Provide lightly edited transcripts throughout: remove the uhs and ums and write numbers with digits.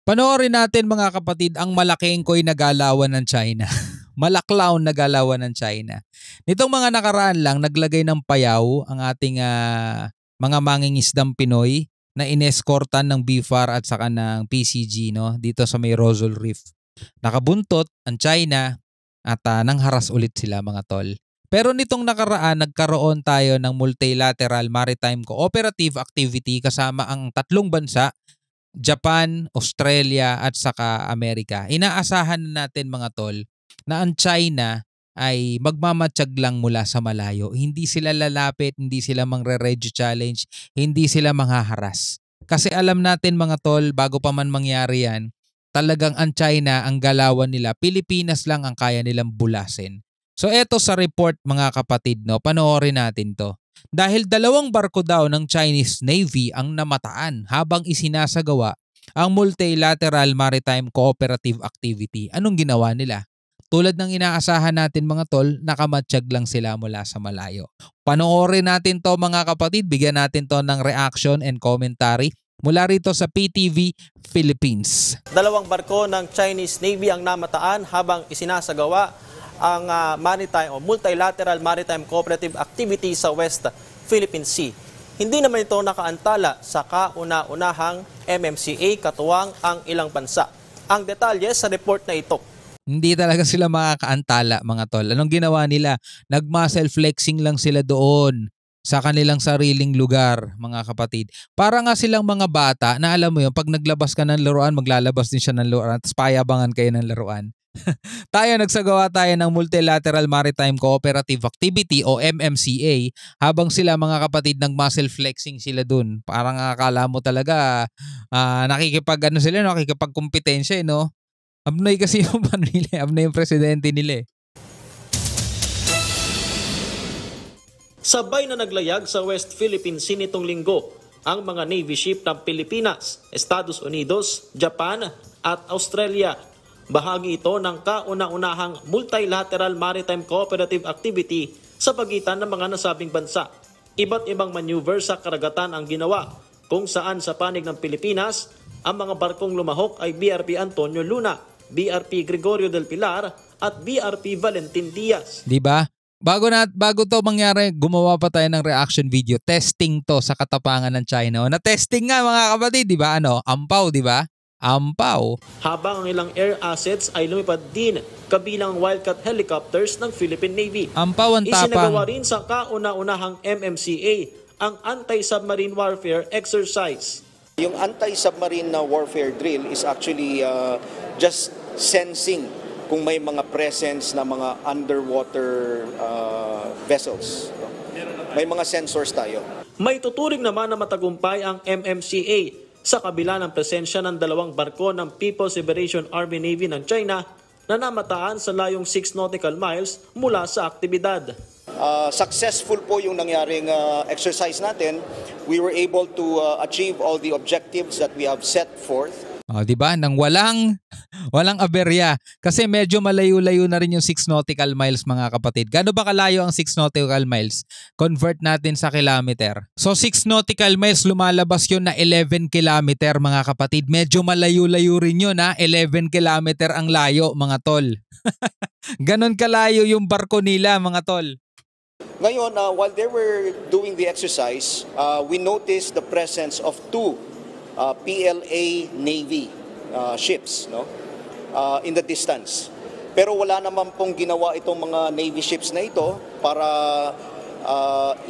Panoorin natin mga kapatid ang malaking koy na galawan ng China. Malaklaw na galawan ng China. Nitong mga nakaraan lang, naglagay ng payaw ang ating mga mangingisdang Pinoy na ineskortan ng BFAR at saka ng PCG no, dito sa may Rosal Reef. Nakabuntot ang China at nangharas ulit sila mga tol. Pero nitong nakaraan, nagkaroon tayo ng multilateral maritime cooperative activity kasama ang tatlong bansa, Japan, Australia at saka Amerika. Inaasahan natin mga tol na ang China ay magmamatsyag lang mula sa malayo. Hindi sila lalapit, hindi sila mangre-regio challenge, hindi sila manghaharas. Kasi alam natin mga tol, bago pa man mangyari yan, talagang ang China, ang galawan nila, Pilipinas lang ang kaya nilang bulasin. So eto sa report mga kapatid, no, panoorin natin to. Dahil 2 barko daw ng Chinese Navy ang namataan habang isinasagawa ang multilateral maritime cooperative activity. Anong ginawa nila? Tulad ng inaasahan natin mga tol, nakamatsyag lang sila mula sa malayo. Panoorin natin to mga kapatid, bigyan natin to ng reaction and commentary mula rito sa PTV Philippines. 2 barko ng Chinese Navy ang namataan habang isinasagawa ang maritime o multilateral maritime cooperative activity sa West Philippine Sea. Hindi naman ito nakaantala sa kauna-unahang MMCA katuwang ang ilang bansa. Ang detalye sa report na ito. Hindi talaga sila makakaantala mga tol. Anong ginawa nila? Nag-muscle flexing lang sila doon sa kanilang sariling lugar mga kapatid. Para nga silang mga bata na alam mo yun, pag naglabas ka ng laruan, maglalabas din siya ng laruan tapos payabangan kayo ng laruan. Nagsagawa tayo ng Multilateral Maritime Cooperative Activity o MMCA habang sila mga kapatid nag-muscle flexing sila dun. Parang akala mo talaga nakikipagkompetensya no? Abnoy kasi yung panila, abnoy yung presidente nila eh. Sabay na naglayag sa West Philippine Sea nitong linggo ang mga Navy ship ng Pilipinas, Estados Unidos, Japan at Australia. Bahagi ito ng kauna-unahang multilateral maritime cooperative activity sa pagitan ng mga nasabing bansa. Iba't ibang maneuver sa karagatan ang ginawa kung saan sa panig ng Pilipinas, ang mga barkong lumahok ay BRP Antonio Luna, BRP Gregorio del Pilar at BRP Valentin Diaz. Diba? Bago to mangyari, gumawa pa tayo ng reaction video. Testing to sa katapangan ng China. Na-testing nga mga kapatid, di ba? Ampaw, di ba? Ampaw. Habang ang ilang air assets ay lumipad din kabilang Wildcat helicopters ng Philippine Navy. Ampaw ang tapang. Isinagawa rin sa kauna-unahang MMCA ang anti-submarine warfare exercise. Yung anti-submarine warfare drill is actually just sensing kung may mga presence na mga underwater vessels. May mga sensors tayo. May tuturing naman na matagumpay ang MMCA sa kabila ng presensya ng 2 barko ng People's Liberation Army Navy ng China na namataan sa layong 6 nautical miles mula sa aktibidad. Successful po yung nangyaring exercise natin. We were able to achieve all the objectives that we have set forth. Di ba? Nang walang aberya. Kasi medyo malayo-layo na rin yung 6 nautical miles mga kapatid. Gaano ba kalayo ang 6 nautical miles? Convert natin sa kilometer. So 6 nautical miles, lumalabas yun na 11 kilometer mga kapatid. Medyo malayo-layo rin yun 11 kilometer ang layo mga tol. Ganon kalayo yung barko nila mga tol. Ngayon, while they were doing the exercise, we noticed the presence of 2 PLA Navy ships in the distance. Pero wala naman pong ginawa itong mga Navy ships na ito para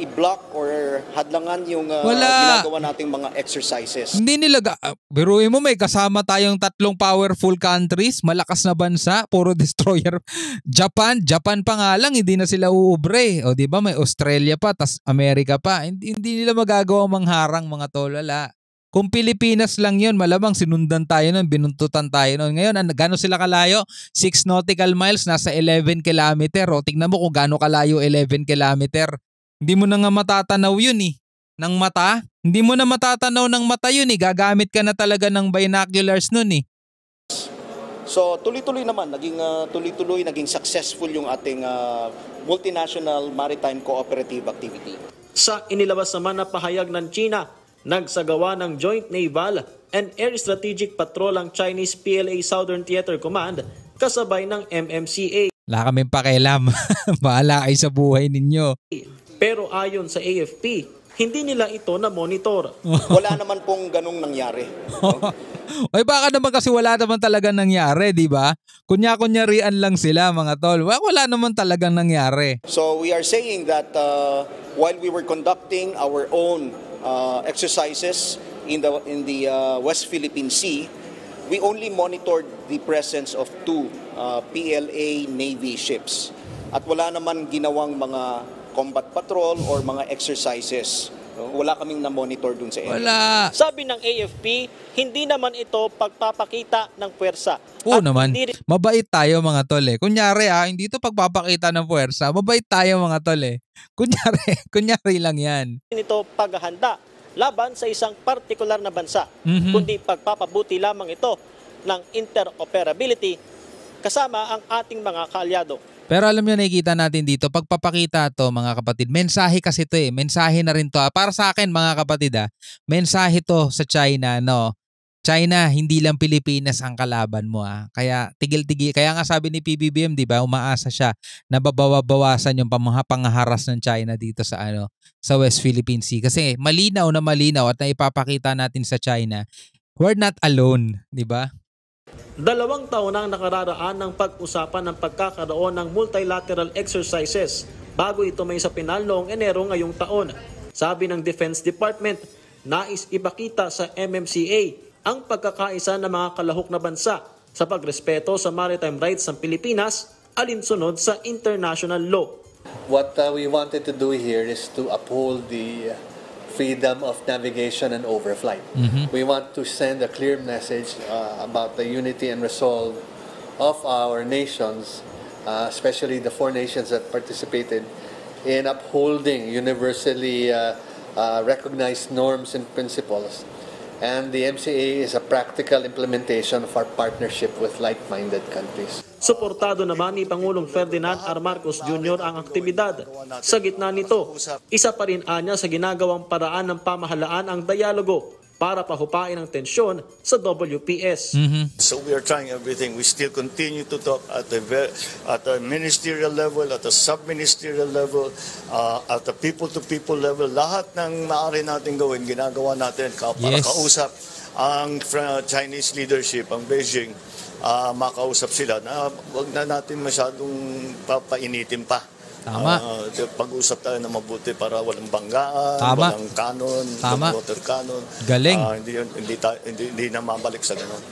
i-block or hadlangan yung ginagawa nating mga exercises. Hindi nila, biruin mo may kasama tayong 3 powerful countries, malakas na bansa, puro destroyer. Japan pa nga lang, hindi na sila uubre. O di ba may Australia pa, tas Amerika pa. Hindi nila magagawa mangharang mga tolala. Kung Pilipinas lang yun, malamang sinundan tayo nun, binuntutan tayo nun. Ngayon, gano'n sila kalayo? 6 nautical miles, nasa 11 kilometer. O, tignan mo kung gano'n kalayo 11 kilometer. Hindi mo na nga matatanaw yun ng mata. Hindi mo na matatanaw ng mata yun Gagamit ka na talaga ng binoculars nun So, tuloy-tuloy naman. Naging successful yung ating multinational maritime cooperative activity. Sa inilabas naman na pahayag ng China, nagsagawa ng Joint Naval and Air Strategic Patrol ang Chinese PLA Southern Theater Command kasabay ng MMCA. Wala kaming pakialam. Bahala kayo sa buhay ninyo. Pero ayon sa AFP, hindi nila ito na-monitor. Wala naman pong ganong nangyari. No? Ay baka naman kasi wala naman talagang nangyari, di ba? Kunya-kunyarian lang sila mga tol. Wala naman talagang nangyari. So we are saying that while we were conducting our own exercises in the West Philippine Sea, we only monitored the presence of 2 PLA Navy ships. At wala naman ginawang mga combat patrol or mga exercises. Wala kaming na-monitor dun sa area. Wala. Sabi ng AFP, hindi naman ito pagpapakita ng puwersa. Oo naman. Mabait tayo mga tol eh. Kunyari hindi ito pagpapakita ng puwersa. Mabait tayo mga tol eh. Kunyari lang yan. Ito paghahanda laban sa isang partikular na bansa, kundi pagpapabuti lamang ito ng interoperability kasama ang ating mga kaalyado. Pero alam nyo, nakikita natin dito, pagpapakita to mga kapatid, mensahe kasi to eh. Mensahe na rin to. Para sa akin mga kapatid mensahe to sa China, no? China, hindi lang Pilipinas ang kalaban mo Kaya tigil-tigil. Kaya nga sabi ni PBBM, di ba, umaasa siya na babawasan yung pangaharas ng China dito sa sa West Philippine Sea. Kasi malinaw at naipapakita natin sa China, we're not alone, di ba? 2 taon ang nakararaan ng pag-usapan ng pagkakaroon ng multilateral exercises bago ito may sa Pinal noong Enero ngayong taon. Sabi ng Defense Department, nais ipakita sa MMCA ang pagkakaisa ng mga kalahok na bansa sa pagrespeto sa maritime rights ng Pilipinas alinsunod sa international law. What we wanted to do here is to uphold the freedom of navigation and overflight. We want to send a clear message about the unity and resolve of our nations, especially the 4 nations that participated in upholding universally recognized norms and principles. And the MCA is a practical implementation of our partnership with like-minded countries. Suportado naman ni Pangulong Ferdinand R. Marcos Jr. ang aktibidad. Sa gitna nito, isa pa rin anya sa ginagawang paraan ng pamahalaan ang dialogo para pahupain ang tensyon sa WPS. So we are trying everything. We still continue to talk at a ministerial level, at a sub-ministerial level, at a people-to-people level. Lahat ng maaari natin gawin, ginagawa natin para kausap ang Chinese leadership, ang Beijing, makausap sila na wag na natin masyadong papainitin pa. Tama. Pag-usap tayo na mabuti para walang banggaan, Tama. walang canon, Tama. water canon. Galing. Hindi na mabalik sa ganun.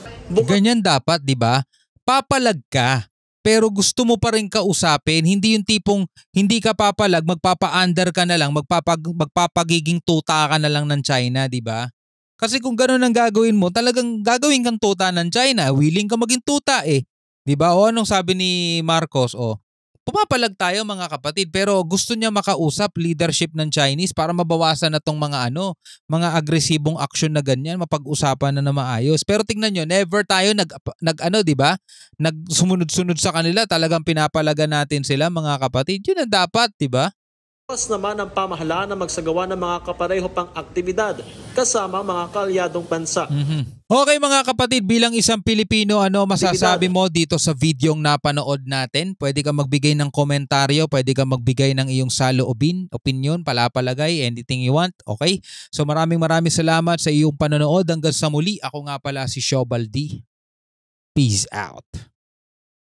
Ganyan dapat, di ba? Papalag ka, pero gusto mo pa rin kausapin. Hindi yung tipong hindi ka papalag, magpapa-under ka na lang, magpapagiging tuta ka na lang ng China, di ba? Kasi kung gano'n ang gagawin mo, talagang gagawin kang tuta ng China. Willing ka maging tuta eh. Di ba? O anong sabi ni Marcos? Pumapalag tayo mga kapatid, pero gusto niya makausap leadership ng Chinese para mabawasan na tong mga agresibong aksyon na ganyan, mapag-usapan na maayos. Pero tingnan nyo, never tayo di ba? Nagsumunod-sunod sa kanila, talagang pinapalagan natin sila mga kapatid. Yun ang dapat, di ba? Tapos naman ang pamahalaan na magsagawa ng mga kapareho pang aktibidad kasama mga kaalyadong bansa. Okay mga kapatid, bilang isang Pilipino, masasabi mo dito sa videong napanood natin? Pwede ka magbigay ng komentaryo, pwede ka magbigay ng iyong saloobin, opinion, palapalagay, anything you want, okay? So maraming salamat sa iyong panonood. Hanggang sa muli, ako nga pala si Shobal D. Peace out.